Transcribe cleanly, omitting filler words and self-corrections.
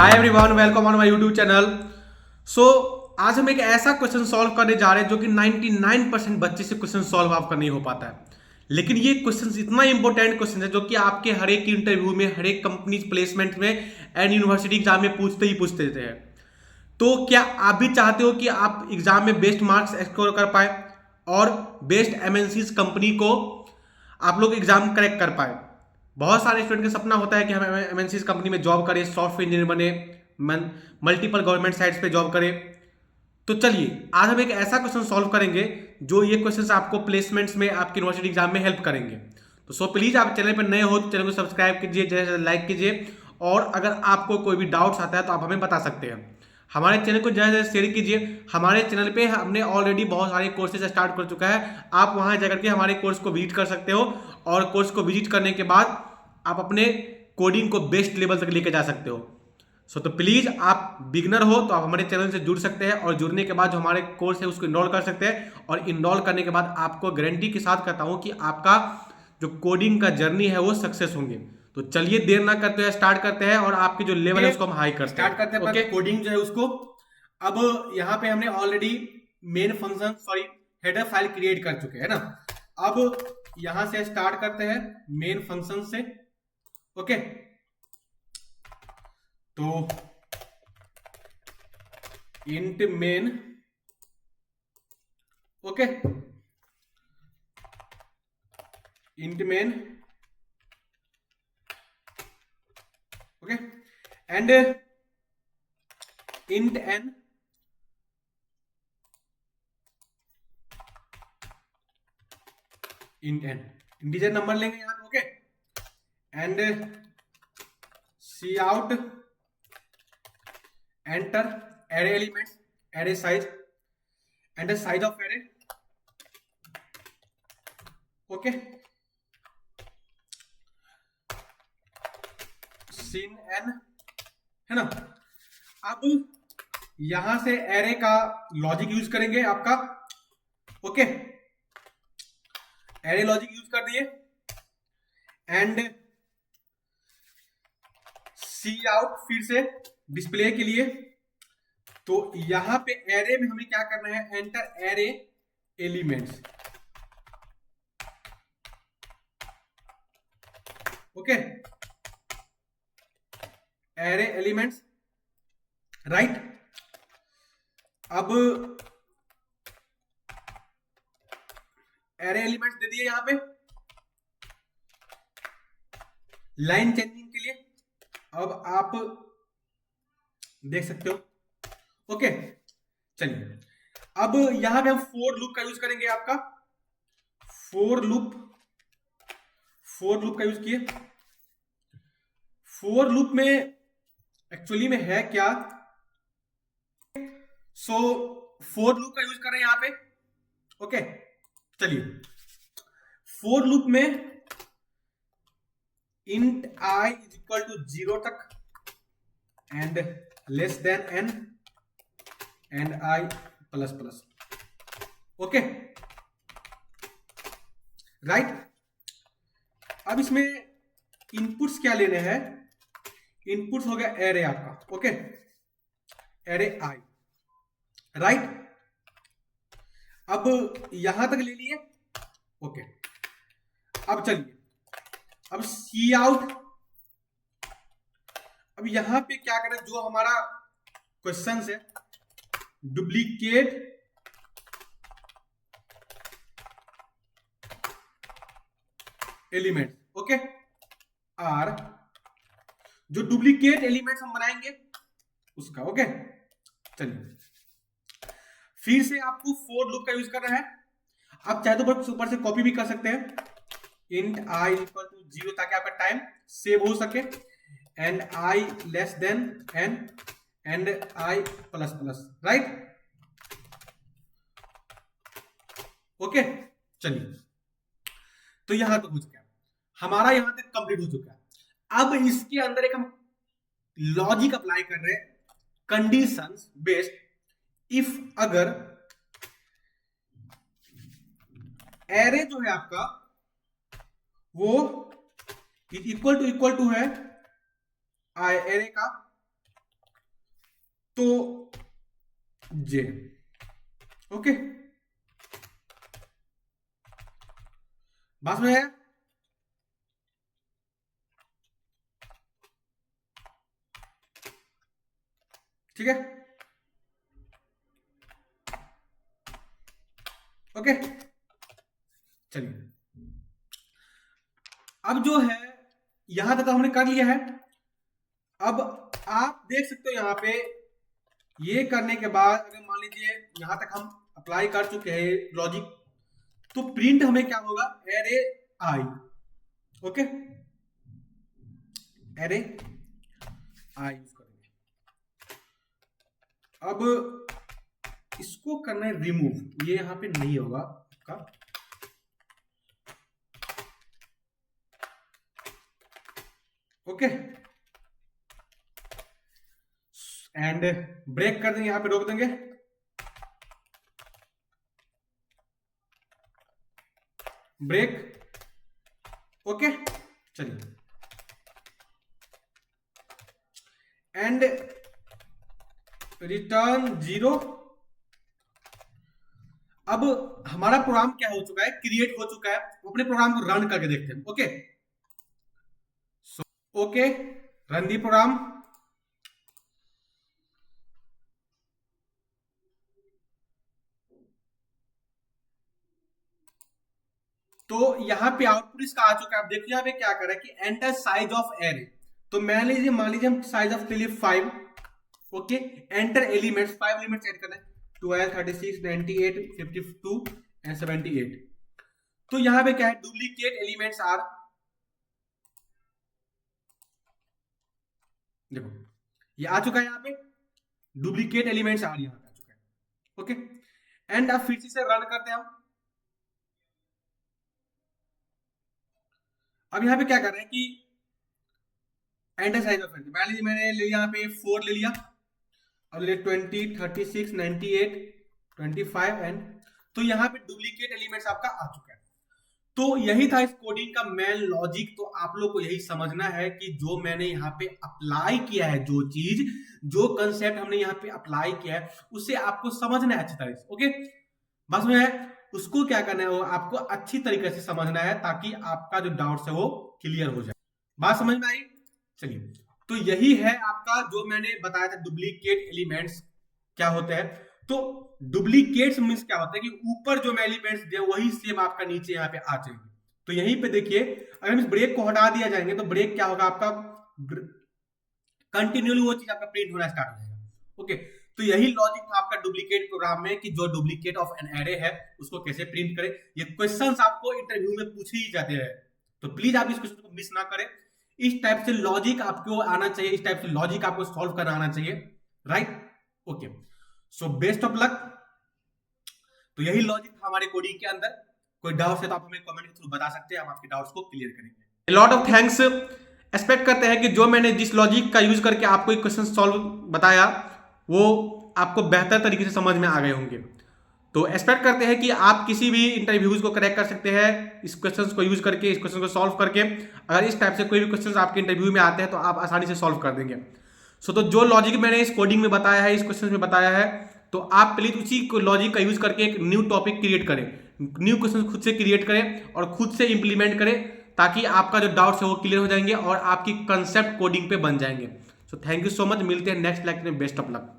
Hi everyone, welcome on my YouTube channel. So आज हम एक ऐसा क्वेश्चन सॉल्व करने जा रहे हैं जो कि 99% बच्चे से क्वेश्चन सॉल्व आपका नहीं हो पाता है। लेकिन ये क्वेश्चन इतना इंपॉर्टेंट क्वेश्चन है जो कि आपके हर एक इंटरव्यू में, हर एक कंपनी प्लेसमेंट में एंड यूनिवर्सिटी एग्जाम में पूछते ही पूछते रहते हैं। तो क्या आप भी चाहते हो कि आप एग्जाम में बेस्ट मार्क्स स्कोर कर पाए और बेस्ट एमएनसीज कंपनी को आप लोग एग्जाम क्रैक कर पाए? बहुत सारे स्टूडेंट का सपना होता है कि हम एमएनसीज कंपनी में जॉब करें, सॉफ्टवेयर इंजीनियर बने, मल्टीपल गवर्नमेंट साइट्स पे जॉब करें। तो चलिए आज हम एक ऐसा क्वेश्चन सॉल्व करेंगे जो ये क्वेश्चन आपको प्लेसमेंट्स में, आपके यूनिवर्सिटी एग्जाम में हेल्प करेंगे। तो सो प्लीज आप चैनल पर नए हो तो चैनल को सब्सक्राइब कीजिए, जैसे लाइक कीजिए, और अगर आपको कोई भी डाउट्स आता है तो आप हमें बता सकते हैं। हमारे चैनल को ज़्यादा से शेयर कीजिए। हमारे चैनल पे हमने ऑलरेडी बहुत सारे कोर्सेज स्टार्ट कर चुका है। आप वहां जाकर के हमारे कोर्स को विजिट कर सकते हो, और कोर्स को विजिट करने के बाद आप अपने कोडिंग को बेस्ट लेवल तक लेके जा सकते हो। तो प्लीज आप बिगनर हो तो आप हमारे चैनल से जुड़ सकते हैं, और जुड़ने के बाद जो हमारे कोर्स है उसको इनरोल कर सकते हैं। और इनरोल करने के बाद आपको गारंटी के साथ कहता हूं कि आपका जो कोडिंग का जर्नी है वो सक्सेस होंगे। तो चलिए देर ना करते हुए स्टार्ट करते हैं, और आपकी जो लेवल है उसको हम हाई करते हैं। स्टार्ट करते हैं ओके, कोडिंग जो है उसको। अब यहाँ पे हमने already main function sorry header file create कर चुके हैं ना। अब यहां से स्टार्ट करते हैं मेन फंक्शन से। ओके, तो int main. Okay, int main. Okay, and int n. Int n integer number लेंगे यहाँ पे। Okay, and C out enter array elements, array size and size of array. Okay, cin n, है ना। अब यहां से एरे का लॉजिक यूज करेंगे आपका। ओके, एरे लॉजिक यूज कर दिए, एंड सी आउट फिर से डिस्प्ले के लिए। तो यहां पे एरे में हमें क्या करना है, enter array elements. Okay, array elements, right. अब एरे एलिमेंट्स दे दिए यहां पे लाइन चेंजिंग के लिए। अब आप देख सकते हो। ओके, चलिए अब यहां पे हम फोर लूप का यूज करेंगे। आपका फोर लूप, फोर लूप का यूज किए। फोर लूप में एक्चुअली में है क्या, सो फोर लूप का यूज कर रहे हैं यहां पे। ओके, चलिए फोर लूप में int i is equal to 0 तक and less than n and i plus plus. Okay, right. अब इसमें इनपुट्स क्या लेने हैं, इनपुट्स हो गया एरे आपका। ओके, एरे आई, राइट। अब यहां तक ले लिए। ओके, अब चलिए अब सी आउट। अब यहां पे क्या करें, जो हमारा क्वेश्चन है, डुप्लीकेट एलिमेंट। ओके, आर जो डुप्लीकेट एलिमेंट्स हम बनाएंगे उसका। ओके, चलिए फिर से आपको फोर लूप का यूज करना है। आप चाहे तो ऊपर से कॉपी भी कर सकते हैं, इंट आई इक्वल टू 0, ताकि आपका टाइम सेव हो सके, and i less than n and i plus plus, right. Okay, चलिए तो यहां तक हो चुका है, हमारा यहां तक कंप्लीट हो चुका है। अब इसके अंदर एक हम लॉजिक अप्लाई कर रहे हैं, कंडीशंस बेस्ड। इफ अगर एरे जो है आपका वो इक्वल टू है एरे का तो जे। ओके, बात में है। ठीक है, ओके, चलिए अब जो है यहां तक तो हमने कर लिया है। अब आप देख सकते हो यहां पे ये करने के बाद अगर मान लीजिए यहां तक हम अप्लाई कर चुके हैं लॉजिक, तो प्रिंट हमें क्या होगा, एरे आई। ओके, एरे आई यूज करेंगे। अब इसको करना है रिमूव, ये यहां पे नहीं होगा आपका। ओके, एंड ब्रेक कर देंगे, यहां पे रोक देंगे। ब्रेक, ओके, चलिए एंड रिटर्न 0। अब हमारा प्रोग्राम क्या हो चुका है, क्रिएट हो चुका है। अपने प्रोग्राम को रन करके देखते हैं। Okay, okay, run the program. तो यहां पे आउटपुट इसका आ चुका है। आप देखिए यहां पे क्या कर रहा है कि एंटर साइज ऑफ एरे। तो मान लीजिए हम साइज ऑफ के लिए 5। Okay, enter elements, 5 elements add करना है, 12, 36, 98, 52 एंड 78। तो यहां पे क्या है, डुप्लीकेट एलिमेंट्स आर, देखो ये आ चुका है, यहां पे डुप्लीकेट एलिमेंट्स आर यहां पे आ चुका है। ओके, एंड अब फिर से रन करते हैं हम। अब यहां पे क्या कर रहे हैं कि एंटर साइज ऑफ एरे, मान लीजिए मैंने ले यहाँ पे 4 ले लिया, और ले 20, 36, 98, 25 एंड, तो यहाँ पे डुप्लीकेट एलिमेंट्स आपका आ चुका है। तो यही था इस कोडिंग का मेन लॉजिक। तो आप लोग को यही समझना है कि जो मैंने यहाँ पे अप्लाई किया है, जो चीज, जो कंसेप्ट हमने यहाँ पे अप्लाई किया है, उसे आपको समझना है अच्छी तरह से। ओके, बस में है उसको क्या करना है, वो आपको अच्छी तरीके से समझना है ताकि आपका जो डाउट्स है वो क्लियर हो जाए। बात समझ में आई? चलिए, तो यही है आपका जो मैंने बताया था डुप्लीकेट एलिमेंट्स क्या होते हैं। तो डुप्लीकेट्स मींस क्या होता है कि ऊपर जो मैं एलिमेंट्स दिया वही सेम आपका नीचे यहाँ पे आ जाएंगे। तो यहीं पे देखिए, अगर हम इस ब्रेक को हटा दिया जाएंगे तो ब्रेक क्या होगा आपका, कंटिन्यूली वो चीज आपका प्रिंट होना स्टार्ट हो जाएगा। ओके, तो यही लॉजिक था आपका डुप्लीकेट प्रोग्राम में कि जो डुप्लीकेट ऑफ एन एरे है उसको कैसे प्रिंट करें। ये क्वेश्चंस आपको इंटरव्यू में पूछे ही जाते हैं, तो प्लीज आप इस क्वेश्चन को मिस ना करें। इस टाइप से लॉजिक आपको आना चाहिए, इस टाइप से लॉजिक आपको सॉल्व करना आना चाहिए, right? Okay, so best of luck. तो यही लॉजिक था हमारे कोडिंग के अंदर। कोई डाउट है तो आप हमें कमेंट के थ्रू बता सकते हैं, हम आपके डाउट्स को क्लियर करेंगे। Lot of thanks. एक्सपेक्ट करते हैं कि जो मैंने जिस लॉजिक का यूज करके आपको एक क्वेश्चन सॉल्व बताया वो आपको बेहतर तरीके से समझ में आ गए होंगे। तो एक्सपेक्ट करते हैं कि आप किसी भी इंटरव्यूज को क्रैक कर सकते हैं इस क्वेश्चंस को यूज करके, इस क्वेश्चन को सॉल्व करके। अगर इस टाइप से कोई भी क्वेश्चंस आपके इंटरव्यू में आते हैं तो आप आसानी से सॉल्व कर देंगे। सो तो जो लॉजिक मैंने इस कोडिंग में बताया है, इस क्वेश्चन में बताया है, तो आप प्लीज उसी लॉजिक का यूज करके एक न्यू टॉपिक क्रिएट करें, न्यू क्वेश्चन खुद से क्रिएट करें और खुद से इंप्लीमेंट करें, ताकि आपका जो डाउट्स है वो क्लियर हो जाएंगे और आपकी कंसेप्ट कोडिंग पे बन जाएंगे। So thank you so much, मिलते हैं नेक्स्ट लेक्चर में। Best of luck.